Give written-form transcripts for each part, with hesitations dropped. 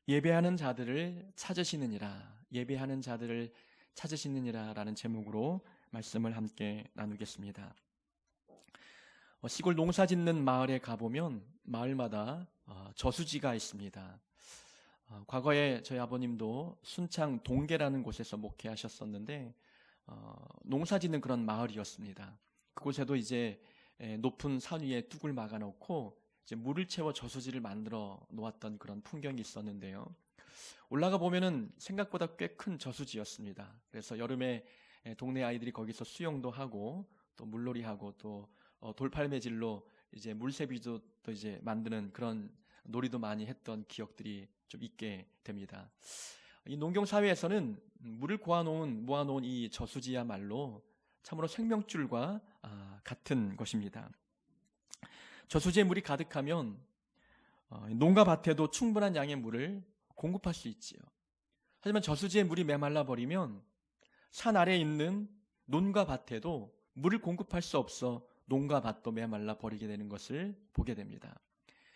예배하는 자들을 찾으시느니라, 예배하는 자들을 찾으시느니라 라는 제목으로 말씀을 함께 나누겠습니다. 시골 농사 짓는 마을에 가보면 마을마다 저수지가 있습니다. 과거에 저희 아버님도 순창 동계라는 곳에서 목회하셨었는데 농사 짓는 그런 마을이었습니다. 그곳에도 이제 높은 산 위에 뚝을 막아 놓고 이제 물을 채워 저수지를 만들어 놓았던 그런 풍경이 있었는데요. 올라가 보면은 생각보다 꽤 큰 저수지였습니다. 그래서 여름에 동네 아이들이 거기서 수영도 하고 또 물놀이하고 또 돌팔매질로 이제 물새비도 또 이제 만드는 그런 놀이도 많이 했던 기억들이 좀 있게 됩니다. 이 농경 사회에서는 물을 모아놓은 이 저수지야말로 참으로 생명줄과 같은 것입니다. 저수지에 물이 가득하면 농가 밭에도 충분한 양의 물을 공급할 수 있지요. 하지만 저수지에 물이 메말라 버리면 산 아래에 있는 논과 밭에도 물을 공급할 수 없어 논과 밭도 메말라 버리게 되는 것을 보게 됩니다.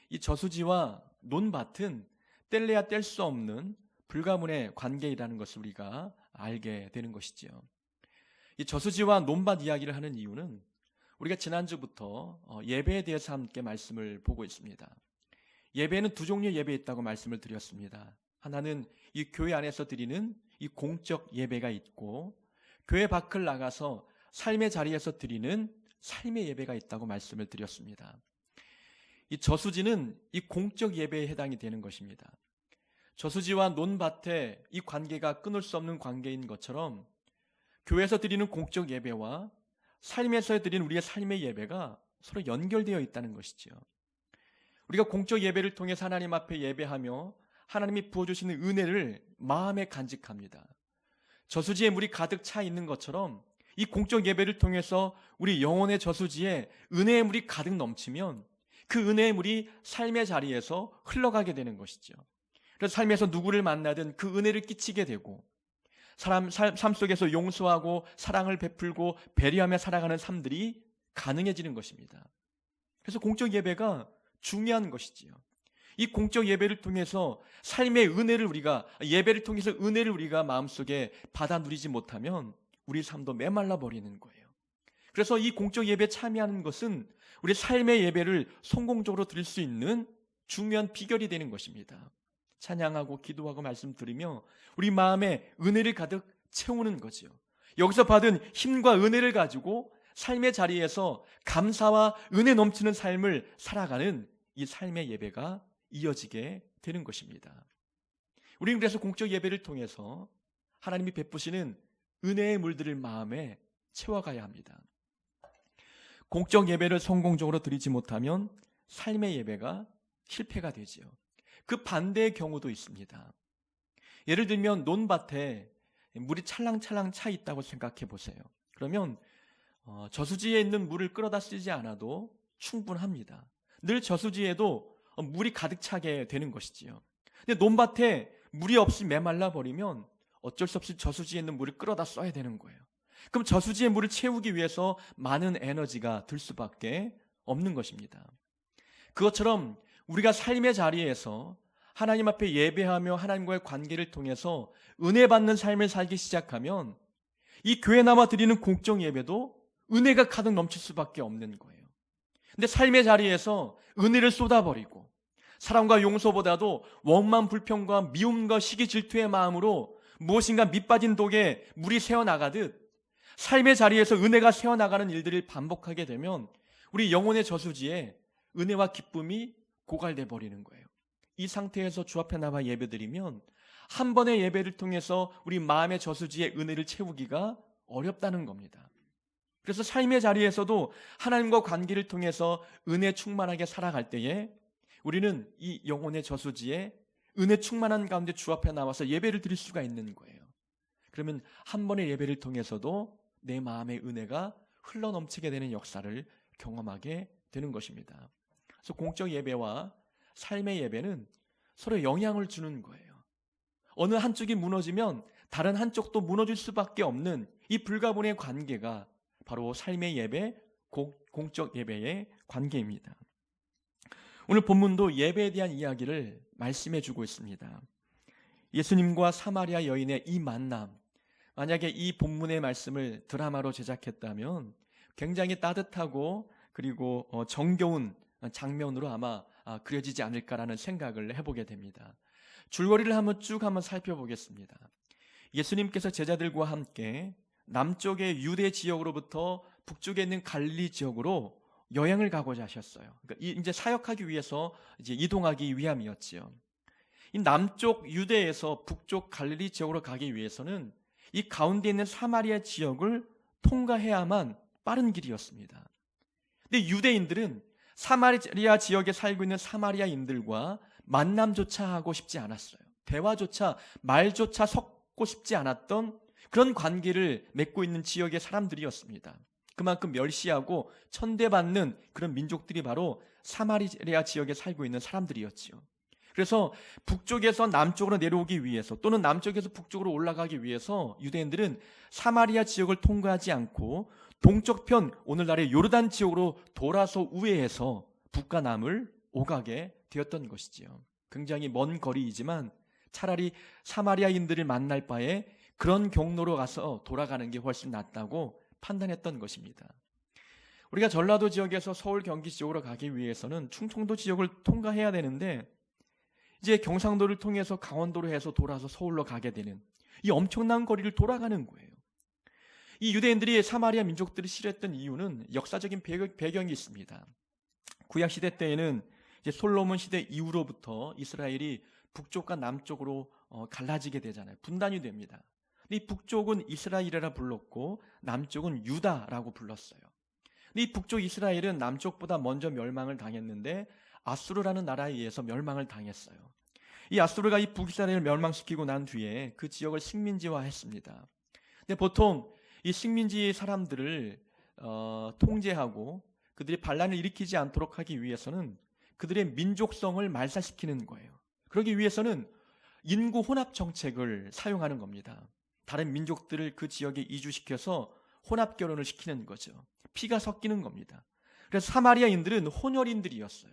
이 저수지와 논밭은 뗄래야 뗄 수 없는 불가문의 관계이라는 것을 우리가 알게 되는 것이지요. 이 저수지와 논밭 이야기를 하는 이유는 우리가 지난주부터 예배에 대해서 함께 말씀을 보고 있습니다. 예배는 두 종류의 예배 있다고 말씀을 드렸습니다. 하나는 이 교회 안에서 드리는 이 공적 예배가 있고, 교회 밖을 나가서 삶의 자리에서 드리는 삶의 예배가 있다고 말씀을 드렸습니다. 이 저수지는 이 공적 예배에 해당이 되는 것입니다. 저수지와 논밭의 이 관계가 끊을 수 없는 관계인 것처럼 교회에서 드리는 공적 예배와 삶에서 드리는 우리의 삶의 예배가 서로 연결되어 있다는 것이죠. 우리가 공적 예배를 통해서 하나님 앞에 예배하며 하나님이 부어주시는 은혜를 마음에 간직합니다. 저수지에 물이 가득 차 있는 것처럼 이 공적 예배를 통해서 우리 영혼의 저수지에 은혜의 물이 가득 넘치면 그 은혜의 물이 삶의 자리에서 흘러가게 되는 것이죠. 그래서 삶에서 누구를 만나든 그 은혜를 끼치게 되고 삶 속에서 용서하고 사랑을 베풀고 배려하며 살아가는 삶들이 가능해지는 것입니다. 그래서 공적 예배가 중요한 것이지요. 이 공적 예배를 통해서 삶의 은혜를 예배를 통해서 은혜를 우리가 마음속에 받아 누리지 못하면 우리 삶도 메말라 버리는 거예요. 그래서 이 공적 예배에 참여하는 것은 우리 삶의 예배를 성공적으로 드릴 수 있는 중요한 비결이 되는 것입니다. 찬양하고 기도하고 말씀드리며 우리 마음에 은혜를 가득 채우는 거죠. 여기서 받은 힘과 은혜를 가지고 삶의 자리에서 감사와 은혜 넘치는 삶을 살아가는 이 삶의 예배가 이어지게 되는 것입니다. 우리는 그래서 공적 예배를 통해서 하나님이 베푸시는 은혜의 물들을 마음에 채워가야 합니다. 공적 예배를 성공적으로 드리지 못하면 삶의 예배가 실패가 되지요. 그 반대의 경우도 있습니다. 예를 들면 논밭에 물이 찰랑찰랑 차 있다고 생각해 보세요. 그러면 저수지에 있는 물을 끌어다 쓰지 않아도 충분합니다. 늘 저수지에도 물이 가득 차게 되는 것이지요. 근데 논밭에 물이 없이 메말라 버리면 어쩔 수 없이 저수지에 있는 물을 끌어다 써야 되는 거예요. 그럼 저수지의 물을 채우기 위해서 많은 에너지가 들 수밖에 없는 것입니다. 그것처럼 우리가 삶의 자리에서 하나님 앞에 예배하며 하나님과의 관계를 통해서 은혜 받는 삶을 살기 시작하면 이 교회 남아 드리는 공적 예배도 은혜가 가득 넘칠 수밖에 없는 거예요. 근데 삶의 자리에서 은혜를 쏟아버리고 사랑과 용서보다도 원만 불평과 미움과 시기 질투의 마음으로 무엇인가 밑빠진 독에 물이 새어나가듯 삶의 자리에서 은혜가 새어나가는 일들을 반복하게 되면 우리 영혼의 저수지에 은혜와 기쁨이 고갈돼 버리는 거예요. 이 상태에서 주 앞에 나와 예배드리면 한 번의 예배를 통해서 우리 마음의 저수지에 은혜를 채우기가 어렵다는 겁니다. 그래서 삶의 자리에서도 하나님과 관계를 통해서 은혜 충만하게 살아갈 때에 우리는 이 영혼의 저수지에 은혜 충만한 가운데 주 앞에 나와서 예배를 드릴 수가 있는 거예요. 그러면 한 번의 예배를 통해서도 내 마음의 은혜가 흘러넘치게 되는 역사를 경험하게 되는 것입니다. 그래서 공적 예배와 삶의 예배는 서로 영향을 주는 거예요. 어느 한쪽이 무너지면 다른 한쪽도 무너질 수밖에 없는 이 불가분의 관계가 바로 삶의 예배, 공적 예배의 관계입니다. 오늘 본문도 예배에 대한 이야기를 말씀해 주고 있습니다. 예수님과 사마리아 여인의 이 만남, 만약에 이 본문의 말씀을 드라마로 제작했다면 굉장히 따뜻하고 그리고 정겨운 장면으로 아마 그려지지 않을까라는 생각을 해보게 됩니다. 줄거리를 한번 살펴보겠습니다. 예수님께서 제자들과 함께 남쪽의 유대 지역으로부터 북쪽에 있는 갈릴리 지역으로 여행을 가고자 하셨어요. 그러니까 이제 사역하기 위해서 이제 이동하기 위함이었지요. 이 남쪽 유대에서 북쪽 갈릴리 지역으로 가기 위해서는 이 가운데 있는 사마리아 지역을 통과해야만 빠른 길이었습니다. 근데 유대인들은 사마리아 지역에 살고 있는 사마리아인들과 만남조차 하고 싶지 않았어요. 대화조차, 말조차 섞고 싶지 않았던 그런 관계를 맺고 있는 지역의 사람들이었습니다. 그만큼 멸시하고 천대받는 그런 민족들이 바로 사마리아 지역에 살고 있는 사람들이었지요. 그래서 북쪽에서 남쪽으로 내려오기 위해서 또는 남쪽에서 북쪽으로 올라가기 위해서 유대인들은 사마리아 지역을 통과하지 않고 동쪽편 오늘날의 요르단 지역으로 돌아서 우회해서 북과 남을 오가게 되었던 것이지요. 굉장히 먼 거리이지만 차라리 사마리아인들을 만날 바에 그런 경로로 가서 돌아가는 게 훨씬 낫다고 판단했던 것입니다. 우리가 전라도 지역에서 서울 경기 지역으로 가기 위해서는 충청도 지역을 통과해야 되는데 이제 경상도를 통해서 강원도로 해서 돌아서 서울로 가게 되는 이 엄청난 거리를 돌아가는 거예요. 이 유대인들이 사마리아 민족들을 싫어했던 이유는 역사적인 배경이 있습니다. 구약시대 때에는 이제 솔로몬 시대 이후로부터 이스라엘이 북쪽과 남쪽으로 갈라지게 되잖아요. 분단이 됩니다. 근데 이 북쪽은 이스라엘이라 불렀고 남쪽은 유다라고 불렀어요. 근데 이 북쪽 이스라엘은 남쪽보다 먼저 멸망을 당했는데 아수르라는 나라에 의해서 멸망을 당했어요. 이 아수르가 이 북이스라엘을 멸망시키고 난 뒤에 그 지역을 식민지화했습니다. 근데 보통 이 식민지 사람들을 통제하고 그들이 반란을 일으키지 않도록 하기 위해서는 그들의 민족성을 말살시키는 거예요. 그러기 위해서는 인구 혼합 정책을 사용하는 겁니다. 다른 민족들을 그 지역에 이주시켜서 혼합 결혼을 시키는 거죠. 피가 섞이는 겁니다. 그래서 사마리아인들은 혼혈인들이었어요.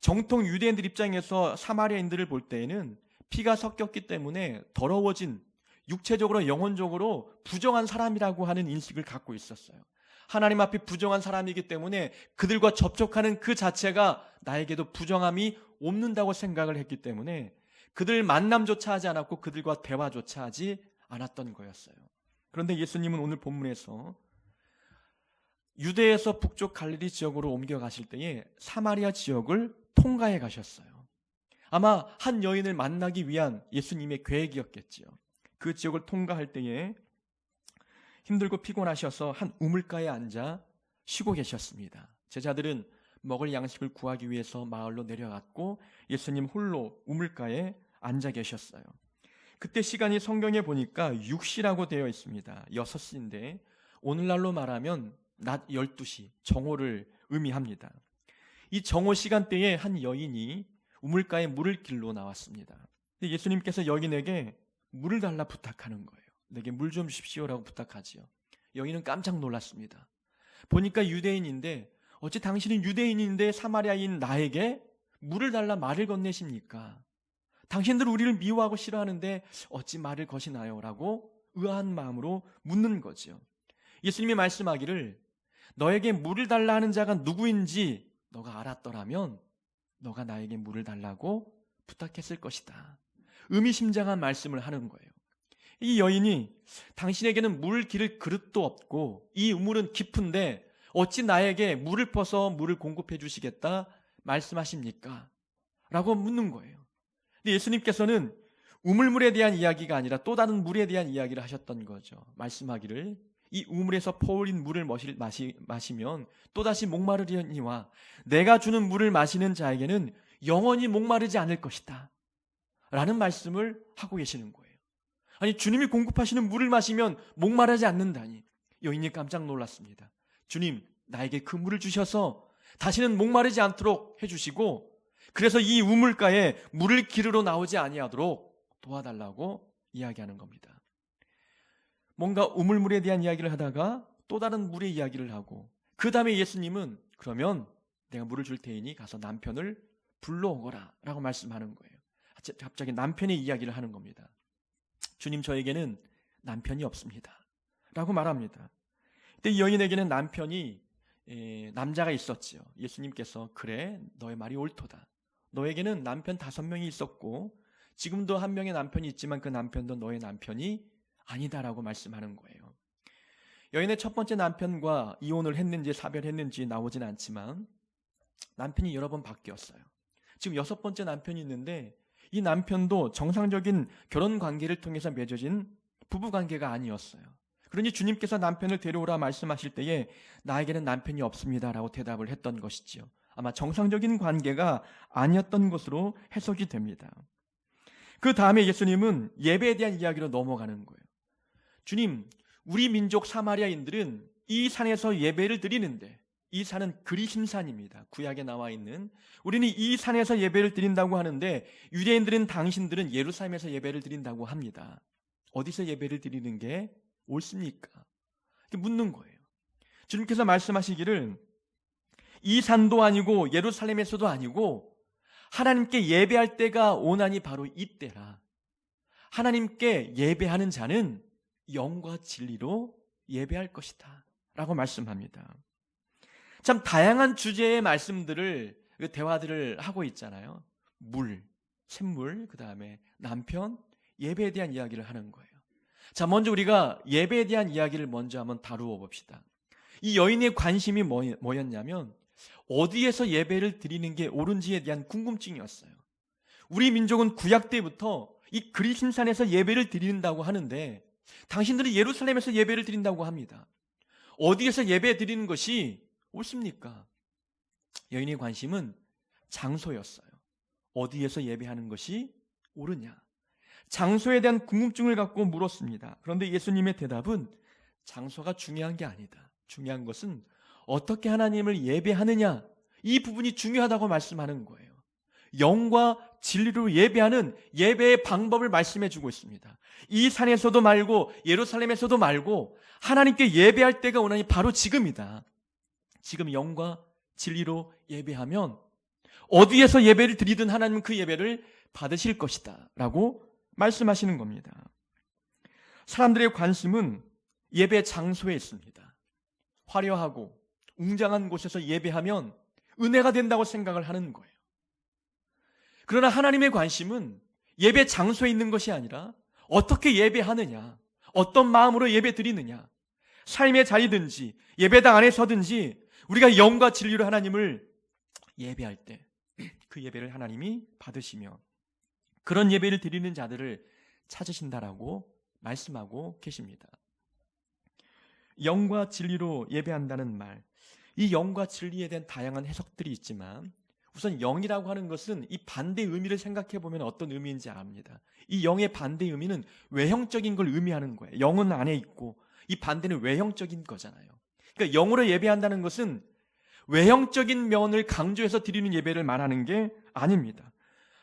정통 유대인들 입장에서 사마리아인들을 볼 때에는 피가 섞였기 때문에 더러워진 육체적으로 영혼적으로 부정한 사람이라고 하는 인식을 갖고 있었어요. 하나님 앞에 부정한 사람이기 때문에 그들과 접촉하는 그 자체가 나에게도 부정함이 옮는다고 생각을 했기 때문에 그들 만남조차 하지 않았고 그들과 대화조차 하지 않았던 거였어요. 그런데 예수님은 오늘 본문에서 유대에서 북쪽 갈릴리 지역으로 옮겨가실 때에 사마리아 지역을 통과해 가셨어요. 아마 한 여인을 만나기 위한 예수님의 계획이었겠지요. 그 지역을 통과할 때에 힘들고 피곤하셔서 한 우물가에 앉아 쉬고 계셨습니다. 제자들은 먹을 양식을 구하기 위해서 마을로 내려갔고 예수님 홀로 우물가에 앉아 계셨어요. 그때 시간이 성경에 보니까 6시라고 되어 있습니다. 6시인데 오늘날로 말하면 낮 12시 정오를 의미합니다. 이 정오 시간대에 한 여인이 우물가에 물을 길러 나왔습니다. 예수님께서 여인에게 물을 달라 부탁하는 거예요. 내게 물 좀 주십시오라고 부탁하지요. 여인은 깜짝 놀랐습니다. 보니까 유대인인데 어찌 당신은 유대인인데 사마리아인 나에게 물을 달라 말을 건네십니까? 당신들 우리를 미워하고 싫어하는데 어찌 말을 거시나요? 라고 의아한 마음으로 묻는 거죠. 예수님이 말씀하기를 너에게 물을 달라 하는 자가 누구인지 너가 알았더라면 너가 나에게 물을 달라고 부탁했을 것이다. 의미심장한 말씀을 하는 거예요. 이 여인이 당신에게는 물 기를 그릇도 없고 이 우물은 깊은데 어찌 나에게 물을 퍼서 물을 공급해 주시겠다 말씀하십니까? 라고 묻는 거예요. 근데 예수님께서는 우물물에 대한 이야기가 아니라 또 다른 물에 대한 이야기를 하셨던 거죠. 말씀하기를 이 우물에서 퍼올린 물을 마시면 또다시 목마르려니와 내가 주는 물을 마시는 자에게는 영원히 목마르지 않을 것이다 라는 말씀을 하고 계시는 거예요. 아니 주님이 공급하시는 물을 마시면 목마르지 않는다니. 여인이 깜짝 놀랐습니다. 주님 나에게 그 물을 주셔서 다시는 목마르지 않도록 해주시고 그래서 이 우물가에 물을 기르러 나오지 아니하도록 도와달라고 이야기하는 겁니다. 뭔가 우물물에 대한 이야기를 하다가 또 다른 물의 이야기를 하고 그 다음에 예수님은 그러면 내가 물을 줄 테니 가서 남편을 불러오거라 라고 말씀하는 거예요. 갑자기 남편의 이야기를 하는 겁니다. 주님, 저에게는 남편이 없습니다 라고 말합니다. 그때 이 여인에게는 남자가 있었지요. 예수님께서 그래, 너의 말이 옳도다. 너에게는 남편 5명이 있었고 지금도 한 명의 남편이 있지만 그 남편도 너의 남편이 아니다라고 말씀하는 거예요. 여인의 첫 번째 남편과 이혼을 했는지 사별했는지 나오진 않지만 남편이 여러 번 바뀌었어요. 지금 6번째 남편이 있는데 이 남편도 정상적인 결혼 관계를 통해서 맺어진 부부 관계가 아니었어요. 그러니 주님께서 남편을 데려오라 말씀하실 때에 나에게는 남편이 없습니다라고 대답을 했던 것이지요. 아마 정상적인 관계가 아니었던 것으로 해석이 됩니다. 그 다음에 예수님은 예배에 대한 이야기로 넘어가는 거예요. 주님, 우리 민족 사마리아인들은 이 산에서 예배를 드리는데, 이 산은 그리심산입니다. 구약에 나와 있는, 우리는 이 산에서 예배를 드린다고 하는데 유대인들은, 당신들은 예루살렘에서 예배를 드린다고 합니다. 어디서 예배를 드리는 게 옳습니까? 이렇게 묻는 거예요. 주님께서 말씀하시기를 이 산도 아니고 예루살렘에서도 아니고 하나님께 예배할 때가 오나니 바로 이때라. 하나님께 예배하는 자는 영과 진리로 예배할 것이다 라고 말씀합니다. 참 다양한 주제의 말씀들을, 대화들을 하고 있잖아요. 물, 샘물, 그 다음에 남편, 예배에 대한 이야기를 하는 거예요. 자, 먼저 우리가 예배에 대한 이야기를 먼저 한번 다루어 봅시다. 이 여인의 관심이 뭐였냐면 어디에서 예배를 드리는 게 옳은지에 대한 궁금증이었어요. 우리 민족은 구약 때부터 이 그리심산에서 예배를 드린다고 하는데 당신들은 예루살렘에서 예배를 드린다고 합니다. 어디에서 예배 드리는 것이 옳습니까? 여인의 관심은 장소였어요. 어디에서 예배하는 것이 옳으냐? 장소에 대한 궁금증을 갖고 물었습니다. 그런데 예수님의 대답은 장소가 중요한 게 아니다. 중요한 것은 어떻게 하나님을 예배하느냐, 이 부분이 중요하다고 말씀하는 거예요. 영과 진리로 예배하는 예배의 방법을 말씀해 주고 있습니다. 이 산에서도 말고 예루살렘에서도 말고 하나님께 예배할 때가 오나니 바로 지금이다. 지금 영과 진리로 예배하면 어디에서 예배를 드리든 하나님은 그 예배를 받으실 것이다 라고 말씀하시는 겁니다. 사람들의 관심은 예배 장소에 있습니다. 화려하고 웅장한 곳에서 예배하면 은혜가 된다고 생각을 하는 거예요. 그러나 하나님의 관심은 예배 장소에 있는 것이 아니라 어떻게 예배하느냐, 어떤 마음으로 예배 드리느냐, 삶의 자리든지 예배당 안에서든지 우리가 영과 진리로 하나님을 예배할 때 그 예배를 하나님이 받으시며 그런 예배를 드리는 자들을 찾으신다라고 말씀하고 계십니다. 영과 진리로 예배한다는 말, 이 영과 진리에 대한 다양한 해석들이 있지만 우선 영이라고 하는 것은 이 반대 의미를 생각해 보면 어떤 의미인지 압니다. 이 영의 반대 의미는 외형적인 걸 의미하는 거예요. 영은 안에 있고 이 반대는 외형적인 거잖아요. 그러니까 영으로 예배한다는 것은 외형적인 면을 강조해서 드리는 예배를 말하는 게 아닙니다.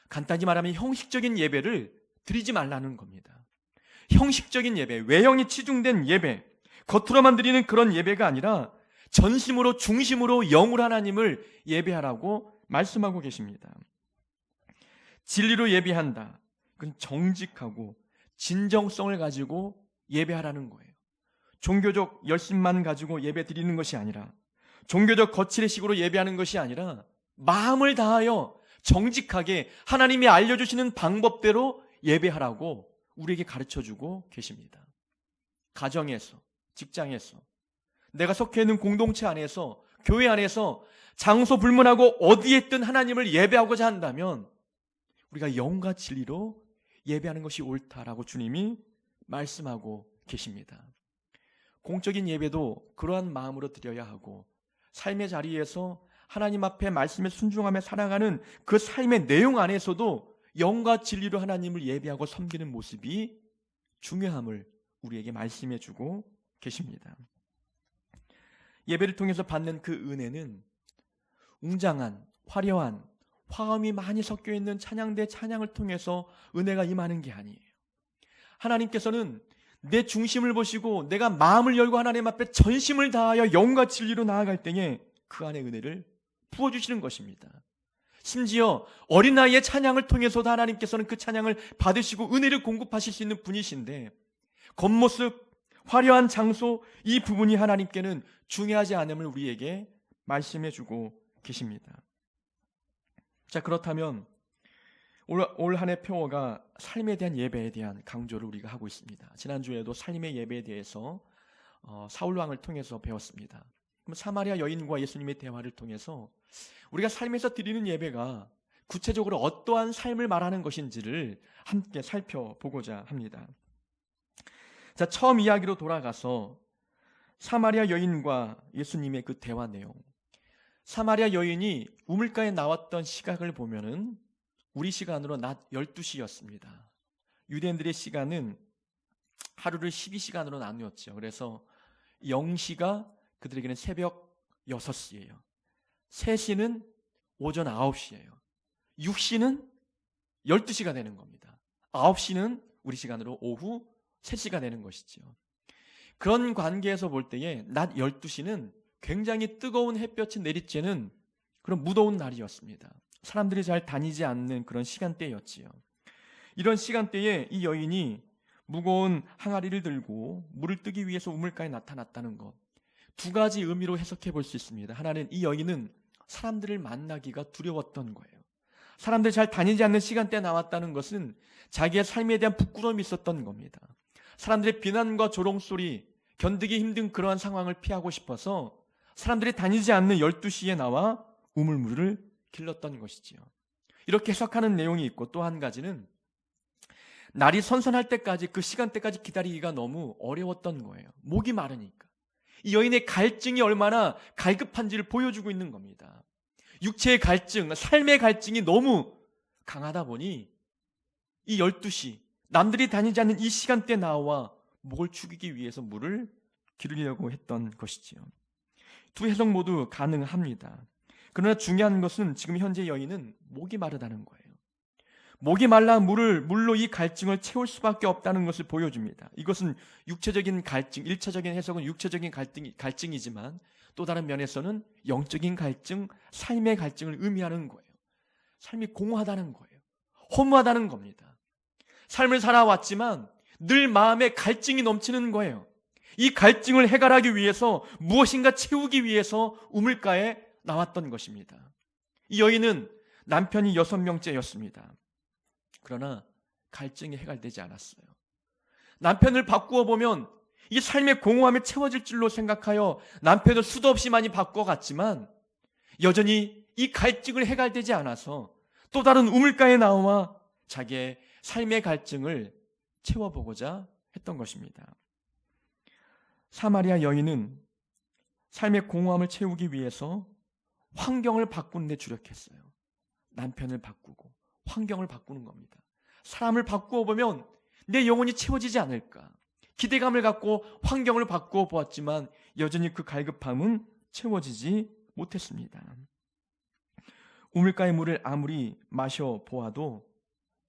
간단히 말하면 형식적인 예배를 드리지 말라는 겁니다. 형식적인 예배, 외형이 치중된 예배, 겉으로만 드리는 그런 예배가 아니라 전심으로 중심으로 영으로 하나님을 예배하라고 말씀하고 계십니다. 진리로 예배한다. 그건 정직하고 진정성을 가지고 예배하라는 거예요. 종교적 열심만 가지고 예배 드리는 것이 아니라, 종교적 거칠의 식으로 예배하는 것이 아니라 마음을 다하여 정직하게 하나님이 알려주시는 방법대로 예배하라고 우리에게 가르쳐주고 계십니다. 가정에서, 직장에서, 내가 속해 있는 공동체 안에서, 교회 안에서 장소 불문하고 어디에 있든 하나님을 예배하고자 한다면 우리가 영과 진리로 예배하는 것이 옳다라고 주님이 말씀하고 계십니다. 공적인 예배도 그러한 마음으로 드려야 하고 삶의 자리에서 하나님 앞에 말씀에 순종하며 살아가는 그 삶의 내용 안에서도 영과 진리로 하나님을 예배하고 섬기는 모습이 중요함을 우리에게 말씀해 주고 계십니다. 예배를 통해서 받는 그 은혜는 웅장한, 화려한, 화음이 많이 섞여 있는 찬양대 찬양을 통해서 은혜가 임하는 게 아니에요. 하나님께서는 내 중심을 보시고 내가 마음을 열고 하나님 앞에 전심을 다하여 영과 진리로 나아갈 때에 그 안에 은혜를 부어주시는 것입니다. 심지어 어린아이의 찬양을 통해서도 하나님께서는 그 찬양을 받으시고 은혜를 공급하실 수 있는 분이신데, 겉모습, 화려한 장소, 이 부분이 하나님께는 중요하지 않음을 우리에게 말씀해 주고 계십니다. 자, 그렇다면 올 한 해 표어가 삶에 대한 예배에 대한 강조를 우리가 하고 있습니다. 지난주에도 삶의 예배에 대해서 사울왕을 통해서 배웠습니다. 그럼 사마리아 여인과 예수님의 대화를 통해서 우리가 삶에서 드리는 예배가 구체적으로 어떠한 삶을 말하는 것인지를 함께 살펴보고자 합니다. 자, 처음 이야기로 돌아가서 사마리아 여인과 예수님의 그 대화 내용. 사마리아 여인이 우물가에 나왔던 시각을 보면은 우리 시간으로 낮 12시였습니다. 유대인들의 시간은 하루를 12시간으로 나누었죠. 그래서 0시가 그들에게는 새벽 6시예요. 3시는 오전 9시예요. 6시는 12시가 되는 겁니다. 9시는 우리 시간으로 오후 3시가 되는 것이죠. 그런 관계에서 볼 때에 낮 12시는 굉장히 뜨거운 햇볕이 내리쬐는 그런 무더운 날이었습니다. 사람들이 잘 다니지 않는 그런 시간대였지요. 이런 시간대에 이 여인이 무거운 항아리를 들고 물을 뜨기 위해서 우물가에 나타났다는 것, 두 가지 의미로 해석해 볼 수 있습니다. 하나는 이 여인은 사람들을 만나기가 두려웠던 거예요. 사람들이 잘 다니지 않는 시간대에 나왔다는 것은 자기의 삶에 대한 부끄러움이 있었던 겁니다. 사람들의 비난과 조롱소리, 견디기 힘든 그러한 상황을 피하고 싶어서 사람들이 다니지 않는 12시에 나와 우물물을 길렀던 것이지요. 이렇게 해석하는 내용이 있고, 또 한 가지는 날이 선선할 때까지, 그 시간대까지 기다리기가 너무 어려웠던 거예요. 목이 마르니까. 이 여인의 갈증이 얼마나 갈급한지를 보여주고 있는 겁니다. 육체의 갈증, 삶의 갈증이 너무 강하다 보니 이 12시, 남들이 다니지 않는 이 시간대에 나와 목을 축이기 위해서 물을 기르려고 했던 것이지요. 두 해석 모두 가능합니다. 그러나 중요한 것은 지금 현재 여인은 목이 마르다는 거예요. 목이 말라 물로 이 갈증을 채울 수밖에 없다는 것을 보여줍니다. 이것은 육체적인 갈증, 1차적인 해석은 육체적인 갈증이지만 또 다른 면에서는 영적인 갈증, 삶의 갈증을 의미하는 거예요. 삶이 공허하다는 거예요. 허무하다는 겁니다. 삶을 살아왔지만 늘 마음에 갈증이 넘치는 거예요. 이 갈증을 해결하기 위해서, 무엇인가 채우기 위해서 우물가에 나왔던 것입니다. 이 여인은 남편이 6명째였습니다. 그러나 갈증이 해결되지 않았어요. 남편을 바꾸어 보면 이 삶의 공허함이 채워질 줄로 생각하여 남편을 수도 없이 많이 바꿔갔지만 여전히 이 갈증을 해결되지 않아서 또 다른 우물가에 나와 자기의 삶의 갈증을 채워보고자 했던 것입니다. 사마리아 여인은 삶의 공허함을 채우기 위해서 환경을 바꾸는 데 주력했어요. 남편을 바꾸고 환경을 바꾸는 겁니다. 사람을 바꾸어 보면 내 영혼이 채워지지 않을까, 기대감을 갖고 환경을 바꾸어 보았지만 여전히 그 갈급함은 채워지지 못했습니다. 우물가의 물을 아무리 마셔보아도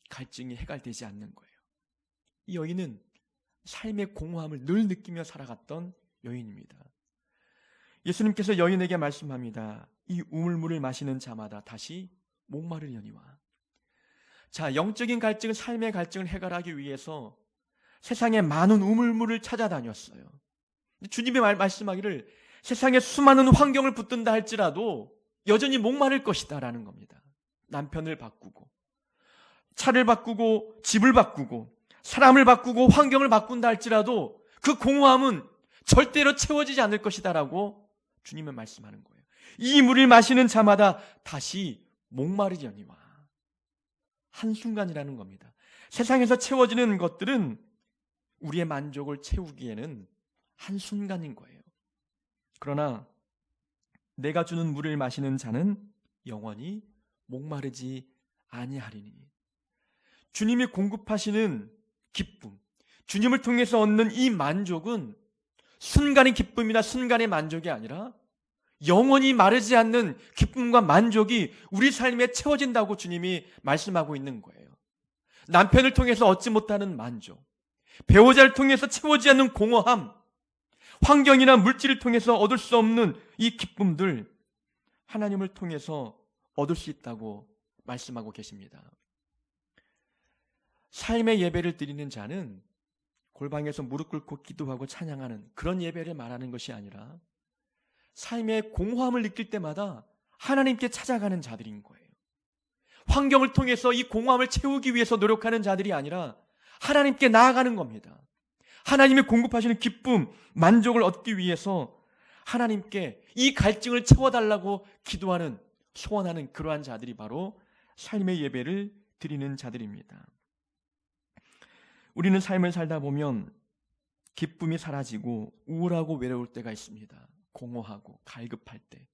갈증이 해결되지 않는 거예요. 이 여인은 삶의 공허함을 늘 느끼며 살아갔던 여인입니다. 예수님께서 여인에게 말씀합니다. 이 우물물을 마시는 자마다 다시 목마르려니와. 자, 영적인 갈증, 삶의 갈증을 해결하기 위해서 세상에 많은 우물물을 찾아다녔어요. 주님이 말씀하기를 세상에 수많은 환경을 붙든다 할지라도 여전히 목마를 것이다 라는 겁니다. 남편을 바꾸고, 차를 바꾸고, 집을 바꾸고, 사람을 바꾸고, 환경을 바꾼다 할지라도 그 공허함은 절대로 채워지지 않을 것이다 라고 주님은 말씀하는 거예요. 이 물을 마시는 자마다 다시 목마르려니와. 한순간이라는 겁니다. 세상에서 채워지는 것들은 우리의 만족을 채우기에는 한순간인 거예요. 그러나 내가 주는 물을 마시는 자는 영원히 목마르지 아니하리니. 주님이 공급하시는 기쁨, 주님을 통해서 얻는 이 만족은 순간의 기쁨이나 순간의 만족이 아니라 영원히 마르지 않는 기쁨과 만족이 우리 삶에 채워진다고 주님이 말씀하고 있는 거예요. 남편을 통해서 얻지 못하는 만족, 배우자를 통해서 채워지지 않는 공허함, 환경이나 물질을 통해서 얻을 수 없는 이 기쁨들, 하나님을 통해서 얻을 수 있다고 말씀하고 계십니다. 삶의 예배를 드리는 자는 골방에서 무릎 꿇고 기도하고 찬양하는 그런 예배를 말하는 것이 아니라 삶의 공허함을 느낄 때마다 하나님께 찾아가는 자들인 거예요. 환경을 통해서 이 공허함을 채우기 위해서 노력하는 자들이 아니라 하나님께 나아가는 겁니다. 하나님이 공급하시는 기쁨, 만족을 얻기 위해서 하나님께 이 갈증을 채워달라고 기도하는, 소원하는 그러한 자들이 바로 삶의 예배를 드리는 자들입니다. 우리는 삶을 살다 보면 기쁨이 사라지고 우울하고 외로울 때가 있습니다. 공허하고 갈급할 때.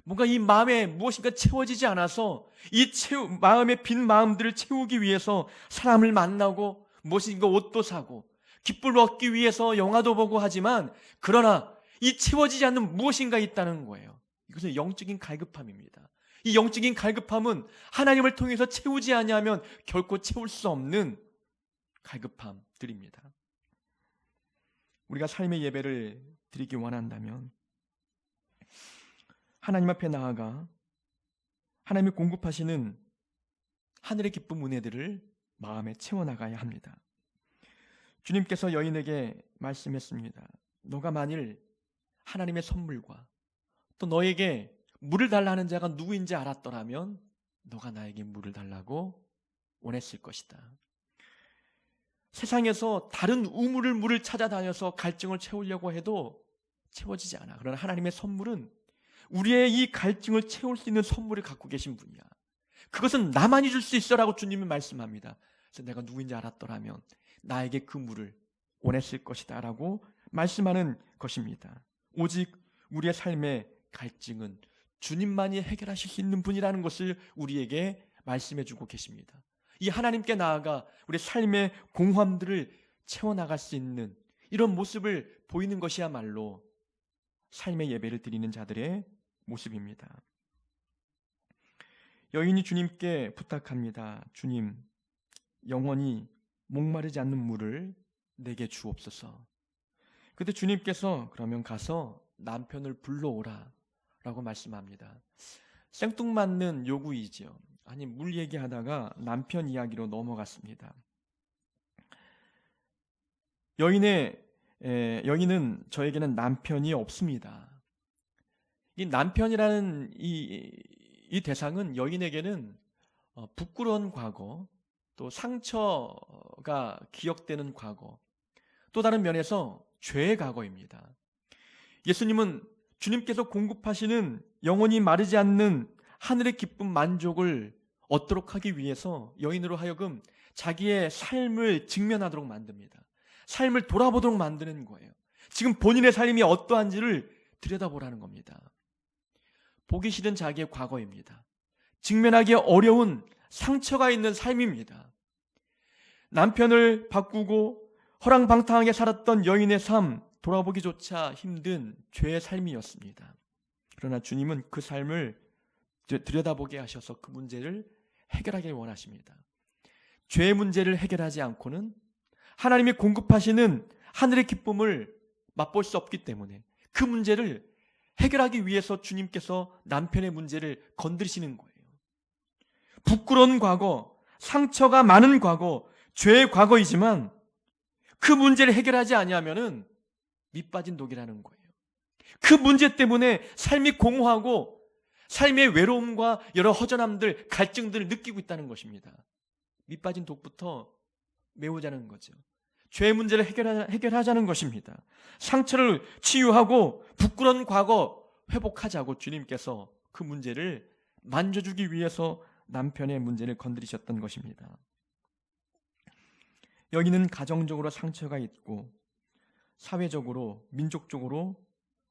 뭔가 이 마음에 무엇인가 채워지지 않아서 이 마음의 빈 마음들을 채우기 위해서 사람을 만나고 무엇인가 옷도 사고 기쁨을 얻기 위해서 영화도 보고 하지만 그러나 이 채워지지 않는 무엇인가 있다는 거예요. 이것은 영적인 갈급함입니다. 이 영적인 갈급함은 하나님을 통해서 채우지 아니하면 결코 채울 수 없는 갈급함들입니다. 우리가 삶의 예배를 드리기 원한다면 하나님 앞에 나아가 하나님이 공급하시는 하늘의 기쁨 은혜들을 마음에 채워나가야 합니다. 주님께서 여인에게 말씀했습니다. 너가 만일 하나님의 선물과 또 너에게 물을 달라는 자가 누구인지 알았더라면 너가 나에게 물을 달라고 원했을 것이다. 세상에서 다른 우물을 물을 찾아다녀서 갈증을 채우려고 해도 채워지지 않아. 그러나 하나님의 선물은 우리의 이 갈증을 채울 수 있는 선물을 갖고 계신 분이야. 그것은 나만이 줄 수 있어라고 주님이 말씀합니다. 그래서 내가 누구인지 알았더라면 나에게 그 물을 원했을 것이다 라고 말씀하는 것입니다. 오직 우리의 삶의 갈증은 주님만이 해결하실 수 있는 분이라는 것을 우리에게 말씀해 주고 계십니다. 이 하나님께 나아가 우리 삶의 공허함들을 채워나갈 수 있는 이런 모습을 보이는 것이야말로 삶의 예배를 드리는 자들의 모습입니다. 여인이 주님께 부탁합니다. 주님, 영원히 목마르지 않는 물을 내게 주옵소서. 그때 주님께서 그러면 가서 남편을 불러오라 라고 말씀합니다. 생뚱맞는 요구이죠. 아니, 물 얘기하다가 남편 이야기로 넘어갔습니다. 여인은 저에게는 남편이 없습니다. 이 남편이라는 이 대상은 여인에게는 부끄러운 과거, 또 상처가 기억되는 과거, 또 다른 면에서 죄의 과거입니다. 예수님은 주님께서 공급하시는 영원히 마르지 않는 하늘의 기쁨 만족을 얻도록 하기 위해서 여인으로 하여금 자기의 삶을 직면하도록 만듭니다. 삶을 돌아보도록 만드는 거예요. 지금 본인의 삶이 어떠한지를 들여다보라는 겁니다. 보기 싫은 자기의 과거입니다. 직면하기 어려운 상처가 있는 삶입니다. 남편을 바꾸고 허랑방탕하게 살았던 여인의 삶, 돌아보기조차 힘든 죄의 삶이었습니다. 그러나 주님은 그 삶을 들여다보게 하셔서 그 문제를 해결하길 원하십니다. 죄의 문제를 해결하지 않고는 하나님이 공급하시는 하늘의 기쁨을 맛볼 수 없기 때문에 그 문제를 해결하기 위해서 주님께서 남편의 문제를 건드리시는 거예요. 부끄러운 과거, 상처가 많은 과거, 죄의 과거이지만 그 문제를 해결하지 아니하면은 밑빠진 독이라는 거예요. 그 문제 때문에 삶이 공허하고 삶의 외로움과 여러 허전함들, 갈증들을 느끼고 있다는 것입니다. 밑빠진 독부터 메우자는 거죠. 죄의 문제를 해결하자는 것입니다. 상처를 치유하고 부끄러운 과거 회복하자고 주님께서 그 문제를 만져주기 위해서 남편의 문제를 건드리셨던 것입니다. 여기는 가정적으로 상처가 있고 사회적으로, 민족적으로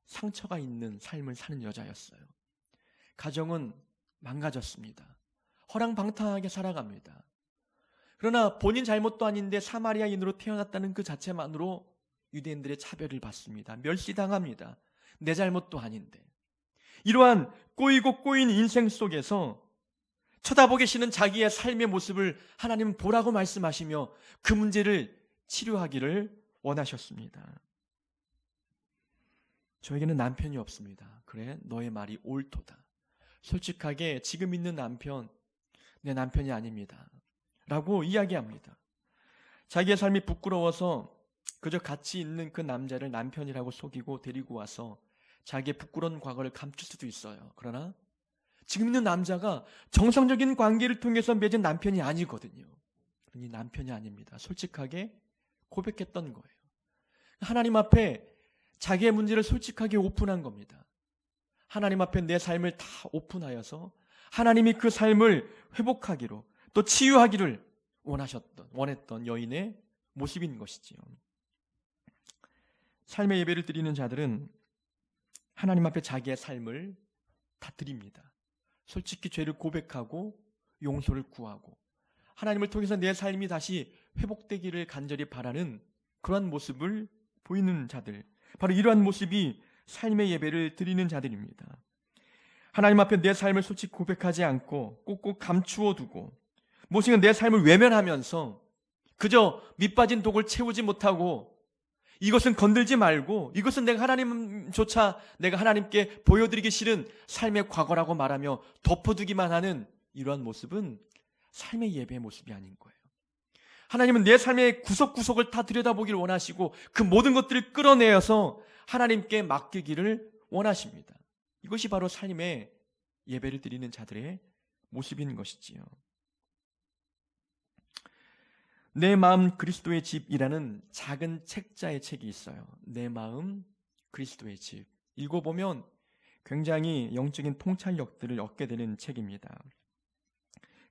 상처가 있는 삶을 사는 여자였어요. 가정은 망가졌습니다. 허랑방탕하게 살아갑니다. 그러나 본인 잘못도 아닌데 사마리아인으로 태어났다는 그 자체만으로 유대인들의 차별을 받습니다. 멸시당합니다. 내 잘못도 아닌데. 이러한 꼬이고 꼬인 인생 속에서 쳐다보고 계시는 자기의 삶의 모습을 하나님은 보라고 말씀하시며 그 문제를 치료하기를 원하셨습니다. 저에게는 남편이 없습니다. 그래, 너의 말이 옳도다. 솔직하게 지금 있는 남편, 내 남편이 아닙니다. 라고 이야기합니다. 자기의 삶이 부끄러워서 그저 같이 있는 그 남자를 남편이라고 속이고 데리고 와서 자기의 부끄러운 과거를 감출 수도 있어요. 그러나 지금 있는 남자가 정상적인 관계를 통해서 맺은 남편이 아니거든요. 그러니 남편이 아닙니다. 솔직하게 고백했던 거예요. 하나님 앞에 자기의 문제를 솔직하게 오픈한 겁니다. 하나님 앞에 내 삶을 다 오픈하여서 하나님이 그 삶을 회복하기로 또 치유하기를 원했던 여인의 모습인 것이지요. 삶의 예배를 드리는 자들은 하나님 앞에 자기의 삶을 다 드립니다. 솔직히 죄를 고백하고 용서를 구하고 하나님을 통해서 내 삶이 다시 회복되기를 간절히 바라는 그러한 모습을 보이는 자들, 바로 이러한 모습이 삶의 예배를 드리는 자들입니다. 하나님 앞에 내 삶을 솔직히 고백하지 않고 꼭꼭 감추어 두고 무엇인가 내 삶을 외면하면서 그저 밑빠진 독을 채우지 못하고 이것은 건들지 말고 이것은 내가 하나님께 보여드리기 싫은 삶의 과거라고 말하며 덮어두기만 하는 이러한 모습은 삶의 예배의 모습이 아닌 거예요. 하나님은 내 삶의 구석구석을 다 들여다보기를 원하시고 그 모든 것들을 끌어내어서 하나님께 맡기기를 원하십니다. 이것이 바로 삶의 예배를 드리는 자들의 모습인 것이지요. 내 마음 그리스도의 집이라는 작은 책자의 책이 있어요. 내 마음 그리스도의 집. 읽어보면 굉장히 영적인 통찰력들을 얻게 되는 책입니다.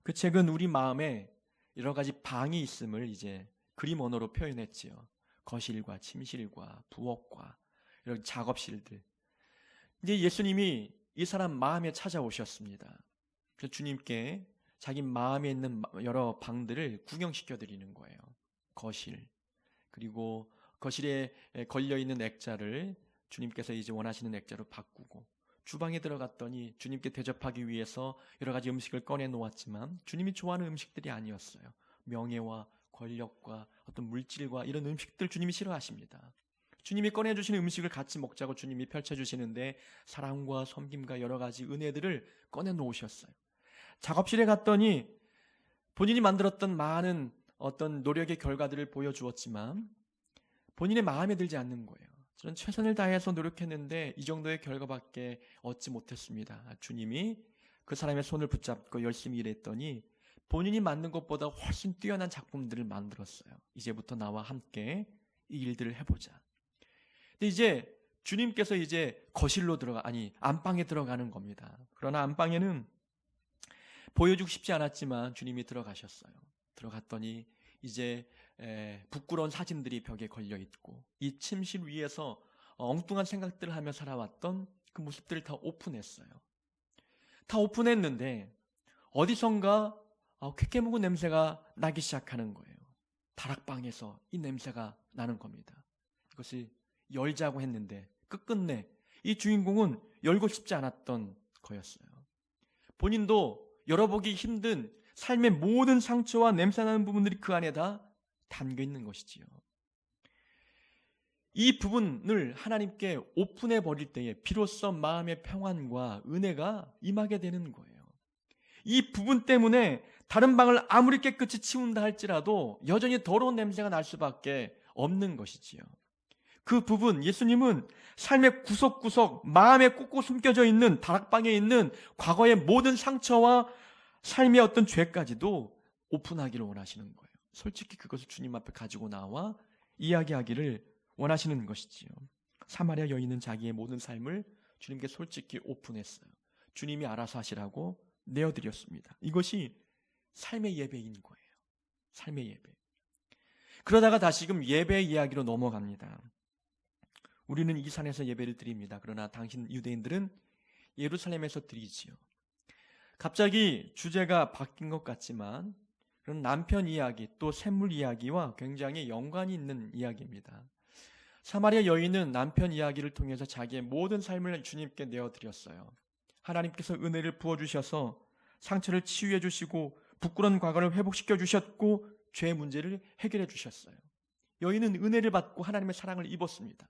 그 책은 우리 마음에 여러 가지 방이 있음을 이제 그림 언어로 표현했지요. 거실과 침실과 부엌과 이런 작업실들. 이제 예수님이 이 사람 마음에 찾아오셨습니다. 그래서 주님께 자기 마음에 있는 여러 방들을 구경시켜 드리는 거예요. 거실, 그리고 거실에 걸려있는 액자를 주님께서 이제 원하시는 액자로 바꾸고, 주방에 들어갔더니 주님께 대접하기 위해서 여러 가지 음식을 꺼내 놓았지만 주님이 좋아하는 음식들이 아니었어요. 명예와 권력과 어떤 물질과 이런 음식들 주님이 싫어하십니다. 주님이 꺼내주시는 음식을 같이 먹자고 주님이 펼쳐주시는데 사랑과 섬김과 여러 가지 은혜들을 꺼내 놓으셨어요. 작업실에 갔더니 본인이 만들었던 많은 어떤 노력의 결과들을 보여주었지만 본인의 마음에 들지 않는 거예요. 저는 최선을 다해서 노력했는데 이 정도의 결과밖에 얻지 못했습니다. 주님이 그 사람의 손을 붙잡고 열심히 일했더니 본인이 만든 것보다 훨씬 뛰어난 작품들을 만들었어요. 이제부터 나와 함께 이 일들을 해보자. 근데 이제 주님께서 이제 거실로 안방에 들어가는 겁니다. 그러나 안방에는 보여주고 싶지 않았지만 주님이 들어가셨어요. 들어갔더니 이제 부끄러운 사진들이 벽에 걸려 있고 이 침실 위에서 엉뚱한 생각들을 하며 살아왔던 그 모습들을 다 오픈했어요. 다 오픈했는데 어디선가 쾌쾌 묵은 냄새가 나기 시작하는 거예요. 다락방에서 이 냄새가 나는 겁니다. 이것이 열자고 했는데 끝끝내 이 주인공은 열고 싶지 않았던 거였어요. 본인도 열어보기 힘든 삶의 모든 상처와 냄새나는 부분들이 그 안에 다 담겨 있는 것이지요. 이 부분을 하나님께 오픈해 버릴 때에 비로소 마음의 평안과 은혜가 임하게 되는 거예요. 이 부분 때문에 다른 방을 아무리 깨끗이 치운다 할지라도 여전히 더러운 냄새가 날 수밖에 없는 것이지요. 그 부분, 예수님은 삶의 구석구석 마음에 꽂고 숨겨져 있는 다락방에 있는 과거의 모든 상처와 삶의 어떤 죄까지도 오픈하기를 원하시는 거예요. 솔직히 그것을 주님 앞에 가지고 나와 이야기하기를 원하시는 것이지요. 사마리아 여인은 자기의 모든 삶을 주님께 솔직히 오픈했어요. 주님이 알아서 하시라고 내어드렸습니다. 이것이 삶의 예배인 거예요. 삶의 예배. 그러다가 다시금 예배의 이야기로 넘어갑니다. 우리는 이 산에서 예배를 드립니다. 그러나 당신 유대인들은 예루살렘에서 드리지요. 갑자기 주제가 바뀐 것 같지만 그런 남편 이야기 또 샘물 이야기와 굉장히 연관이 있는 이야기입니다. 사마리아 여인은 남편 이야기를 통해서 자기의 모든 삶을 주님께 내어드렸어요. 하나님께서 은혜를 부어주셔서 상처를 치유해 주시고 부끄러운 과거를 회복시켜 주셨고 죄의 문제를 해결해 주셨어요. 여인은 은혜를 받고 하나님의 사랑을 입었습니다.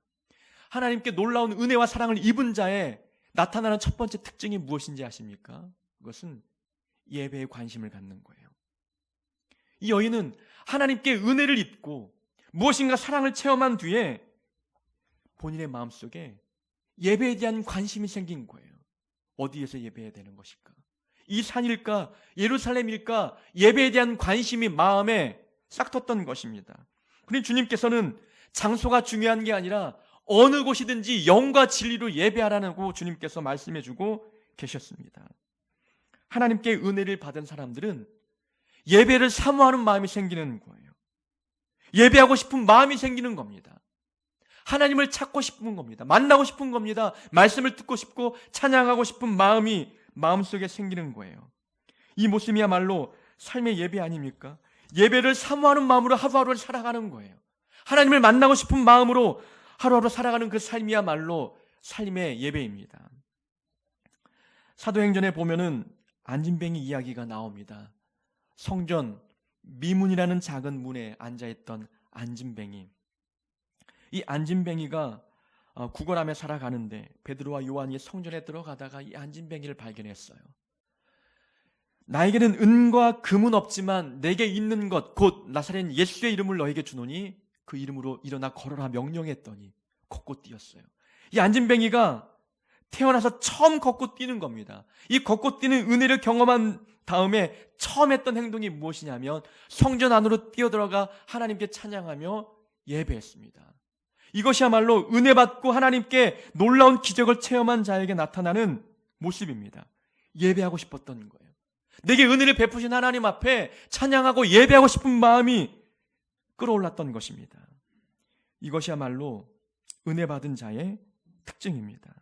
하나님께 놀라운 은혜와 사랑을 입은 자의 나타나는 첫 번째 특징이 무엇인지 아십니까? 그것은 예배에 관심을 갖는 거예요. 이 여인은 하나님께 은혜를 입고 무엇인가 사랑을 체험한 뒤에 본인의 마음속에 예배에 대한 관심이 생긴 거예요. 어디에서 예배해야 되는 것일까? 이 산일까? 예루살렘일까? 예배에 대한 관심이 마음에 싹 텄던 것입니다. 그런데 주님께서는 장소가 중요한 게 아니라 어느 곳이든지 영과 진리로 예배하라고 주님께서 말씀해 주고 계셨습니다. 하나님께 은혜를 받은 사람들은 예배를 사모하는 마음이 생기는 거예요. 예배하고 싶은 마음이 생기는 겁니다. 하나님을 찾고 싶은 겁니다. 만나고 싶은 겁니다. 말씀을 듣고 싶고 찬양하고 싶은 마음이 마음속에 생기는 거예요. 이 모습이야말로 삶의 예배 아닙니까? 예배를 사모하는 마음으로 하루하루를 살아가는 거예요. 하나님을 만나고 싶은 마음으로 하루하루 살아가는 그 삶이야말로 삶의 예배입니다. 사도행전에 보면은 안진뱅이 이야기가 나옵니다. 성전 미문이라는 작은 문에 앉아있던 안진뱅이. 이 안진뱅이가 구걸하며 살아가는데 베드로와 요한이 성전에 들어가다가 이 안진뱅이를 발견했어요. 나에게는 은과 금은 없지만 내게 있는 것 곧 나사렛 예수의 이름을 너에게 주노니 그 이름으로 일어나 걸어라 명령했더니 걷고 뛰었어요. 이 안진뱅이가 태어나서 처음 걷고 뛰는 겁니다. 이 걷고 뛰는 은혜를 경험한 다음에 처음 했던 행동이 무엇이냐면 성전 안으로 뛰어들어가 하나님께 찬양하며 예배했습니다. 이것이야말로 은혜 받고 하나님께 놀라운 기적을 체험한 자에게 나타나는 모습입니다. 예배하고 싶었던 거예요. 내게 은혜를 베푸신 하나님 앞에 찬양하고 예배하고 싶은 마음이 끌어올랐던 것입니다. 이것이야말로 은혜 받은 자의 특징입니다.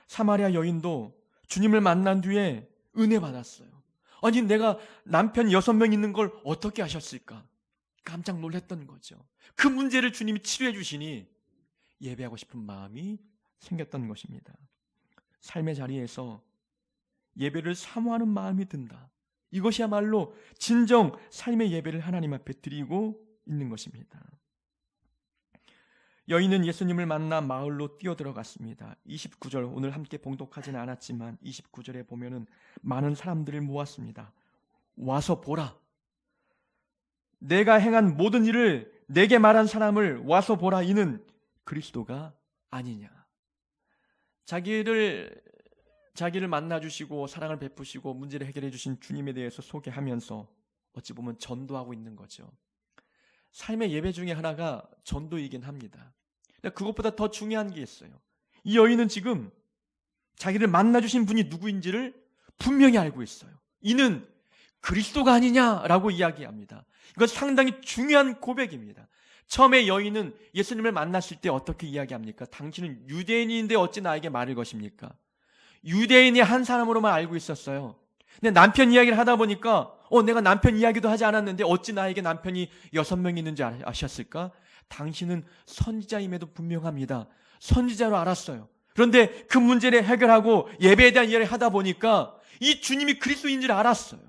사마리아 여인도 주님을 만난 뒤에 은혜 받았어요. 아니 내가 남편 6명 있는 걸 어떻게 하셨을까? 깜짝 놀랐던 거죠. 그 문제를 주님이 치료해 주시니 예배하고 싶은 마음이 생겼던 것입니다. 삶의 자리에서 예배를 사모하는 마음이 든다. 이것이야말로 진정 삶의 예배를 하나님 앞에 드리고 있는 것입니다. 여인은 예수님을 만나 마을로 뛰어들어갔습니다. 29절 오늘 함께 봉독하지는 않았지만 29절에 보면은 많은 사람들을 모았습니다. 와서 보라. 내가 행한 모든 일을 내게 말한 사람을 와서 보라. 이는 그리스도가 아니냐. 자기를 만나주시고 사랑을 베푸시고 문제를 해결해 주신 주님에 대해서 소개하면서 어찌 보면 전도하고 있는 거죠. 삶의 예배 중에 하나가 전도이긴 합니다. 그것보다 더 중요한 게 있어요. 이 여인은 지금 자기를 만나주신 분이 누구인지를 분명히 알고 있어요. 이는 그리스도가 아니냐라고 이야기합니다. 이건 상당히 중요한 고백입니다. 처음에 여인은 예수님을 만났을 때 어떻게 이야기합니까? 당신은 유대인인데 어찌 나에게 말을 것입니까? 유대인이 한 사람으로만 알고 있었어요. 근데 남편 이야기를 하다 보니까 내가 남편 이야기도 하지 않았는데 어찌 나에게 남편이 6명 있는지 아셨을까? 당신은 선지자임에도 분명합니다. 선지자로 알았어요. 그런데 그 문제를 해결하고 예배에 대한 이야기를 하다 보니까 이 주님이 그리스도인 줄 알았어요.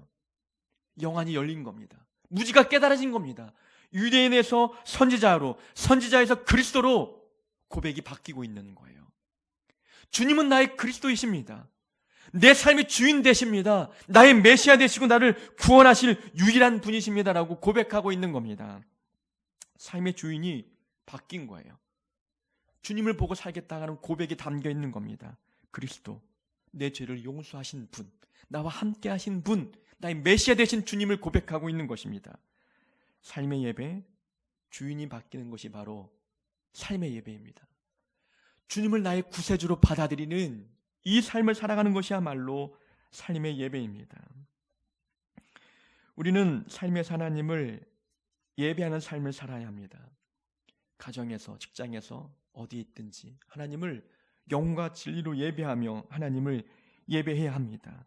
영안이 열린 겁니다. 무지가 깨달아진 겁니다. 유대인에서 선지자로, 선지자에서 그리스도로 고백이 바뀌고 있는 거예요. 주님은 나의 그리스도이십니다. 내 삶의 주인 되십니다. 나의 메시아 되시고 나를 구원하실 유일한 분이십니다라고 고백하고 있는 겁니다. 삶의 주인이 바뀐 거예요. 주님을 보고 살겠다는 고백이 담겨 있는 겁니다. 그리스도, 내 죄를 용서하신 분, 나와 함께 하신 분, 나의 메시아 되신 주님을 고백하고 있는 것입니다. 삶의 예배, 주인이 바뀌는 것이 바로 삶의 예배입니다. 주님을 나의 구세주로 받아들이는 이 삶을 살아가는 것이야말로 삶의 예배입니다. 우리는 삶의 하나님을 예배하는 삶을 살아야 합니다. 가정에서, 직장에서, 어디 있든지 하나님을 영과 진리로 예배하며 하나님을 예배해야 합니다.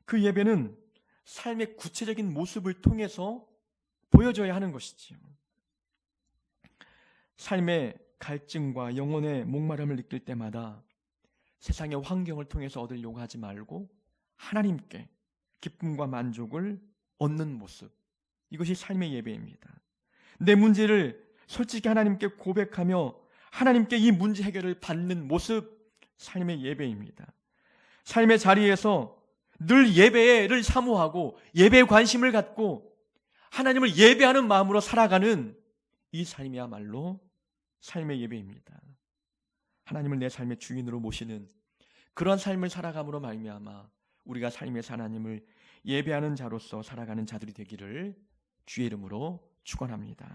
그 예배는 삶의 구체적인 모습을 통해서 보여줘야 하는 것이지요. 삶의 갈증과 영혼의 목마름을 느낄 때마다 세상의 환경을 통해서 얻으려고 하지 말고 하나님께 기쁨과 만족을 얻는 모습, 이것이 삶의 예배입니다. 내 문제를 솔직히 하나님께 고백하며 하나님께 이 문제 해결을 받는 모습, 삶의 예배입니다. 삶의 자리에서 늘 예배를 사모하고 예배에 관심을 갖고 하나님을 예배하는 마음으로 살아가는 이 삶이야말로 삶의 예배입니다. 하나님을 내 삶의 주인으로 모시는 그런 삶을 살아감으로 말미암아 우리가 삶에서 하나님을 예배하는 자로서 살아가는 자들이 되기를 주의 이름으로 축원합니다.